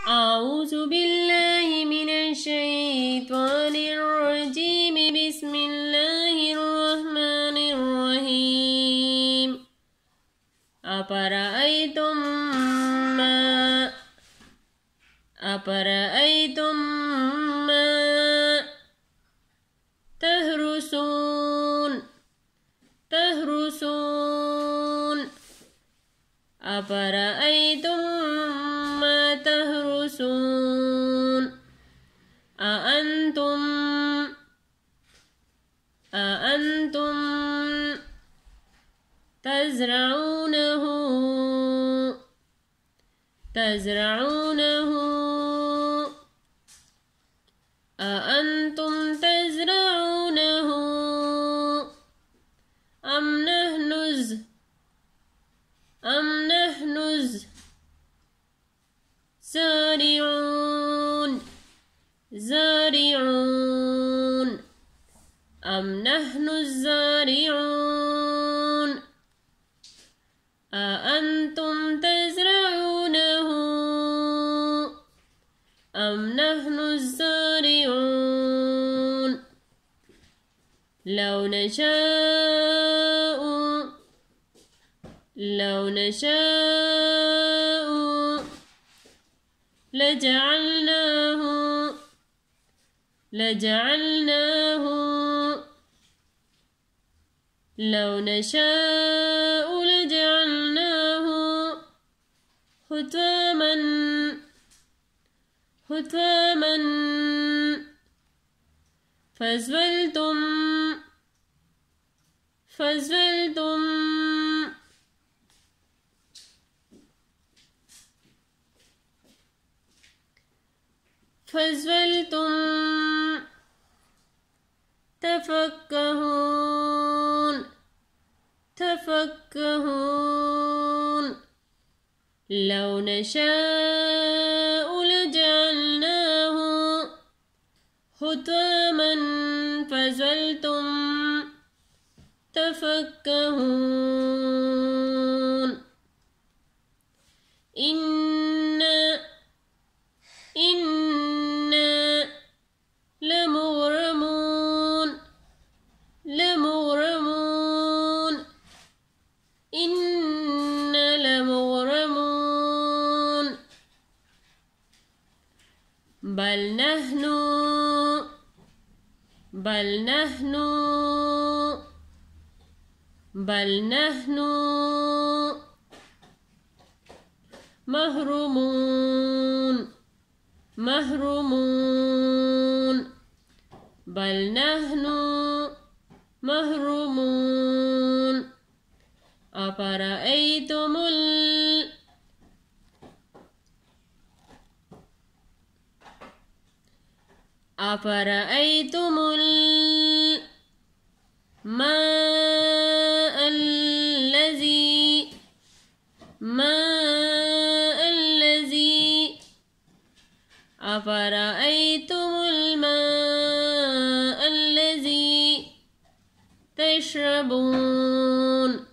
أعوذ بالله من الشيطان الرجيم بسم الله الرحمن الرحيم أفرأيتم ما تهرسون أفرأيتم ما تهرسون أأنتم تزرعونه أأنتم تزرعونه أم نحن زارعون أم نحن الزارعون أأنتم تزرعونه أم نحن الزارعون لو نشاء لجعلناه حطاما فظلتم تفكهون لو نشاء لجعلناه حطاما فظلتم تفكهون إنا لمغرمون بل نحن محرومون بل نحن محرومون أفرأيتم الماء الذي تشربون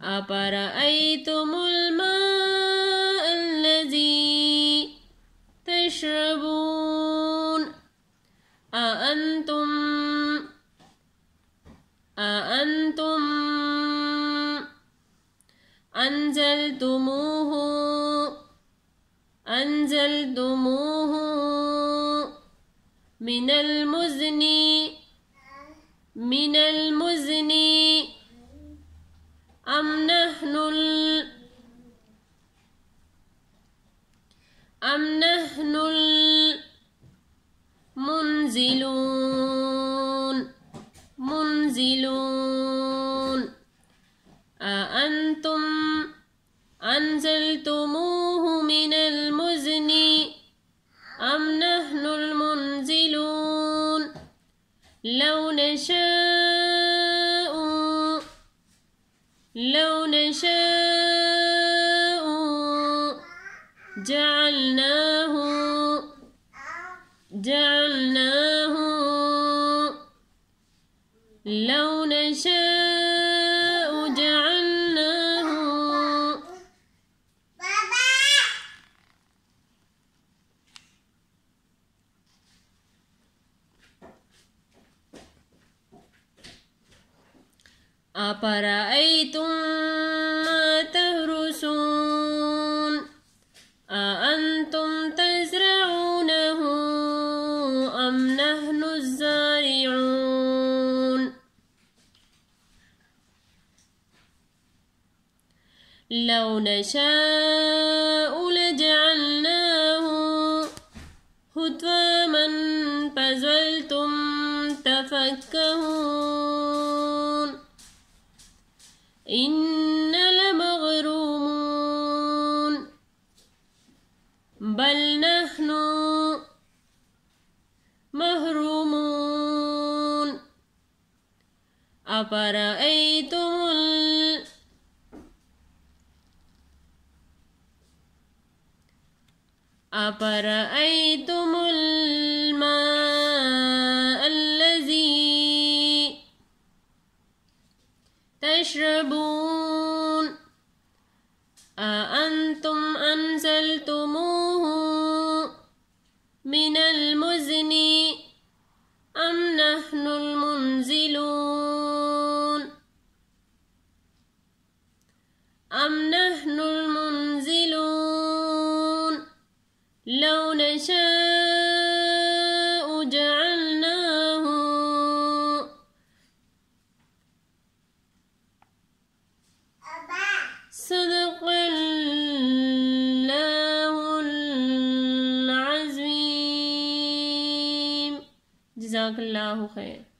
أفرأيتم الماء الذي تشربون أأنتم أنزلتموه من المزن أم نحن المنزلون أأنتم أنزلتموه من المزن أم نحن المنزلون لو نشاء جعلناه لو نشاء جعلناه أفرأيتم ما تهرسون أأنتم تزرعونه أم نحن الزارعون لو نشاء لجعلناه حطاما فظلتم تفكهون إن لمغرومون بل نحن محرومون أفرأيتم الماء الذي تشربون أأنتم أنزلتموه من المزن أم نحن المنزلون لو نشاء جعلناه صدق الله العظيم. جزاك الله خير.